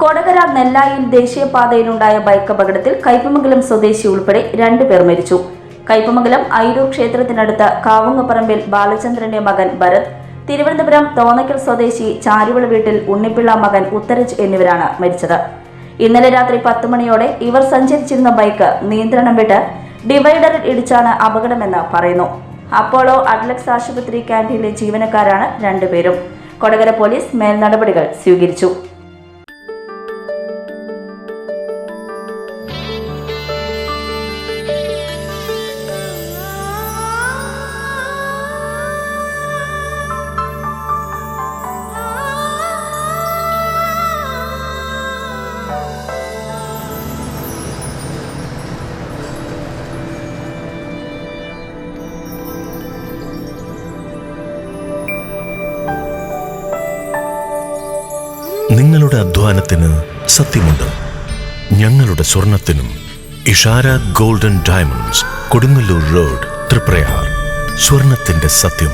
Kodakara നെല്ലായിൽ ദേശീയപാതയിലുണ്ടായ bike അപകടത്തിൽ കയ്പമംഗലം സ്വദേശി ഉൾപ്പെടെ 2 പേർ മരിച്ചു. കയ്പമംഗലം ഐരൂർ ക്ഷേത്രത്തിനടുത്ത് കാവുങ്ങപ്പറമ്പിൽ ബാലചന്ദ്രന്റെ മകൻ ഭരത്, തിരുവനന്തപുരം തോന്നയ്ക്കൽ സ്വദേശി ചാരുവിള വീട്ടിൽ ഉണ്ണിപ്പിള്ള മകൻ ഉത്തരജ് എന്നിവരാണ് മരിച്ചത്. ഇന്നലെ രാത്രി 10 മണിയോടെ ഇവർ സഞ്ചരിച്ചിരുന്ന ബൈക്ക് നിയന്ത്രണം വിട്ട് ഡിവൈഡറിൽ ഇടിച്ചാണ് അപകടമെന്ന് പറയുന്നു. അപ്പോളോ അഡ്ലക്സ് ആശുപത്രി ക്യാന്റീനിലെ ജീവനക്കാരാണ് 2 പേരും. കൊടകര പോലീസ് മേൽ നടപടികൾ സ്വീകരിച്ചു. നിങ്ങളുടെ അധ്വാനത്തിന് സത്യമുണ്ട്. ഞങ്ങളുടെ സ്വർണത്തിനും. Ishara golden diamonds, Kodungallur road, Triprayar. സ്വർണത്തിന്റെ സത്യം.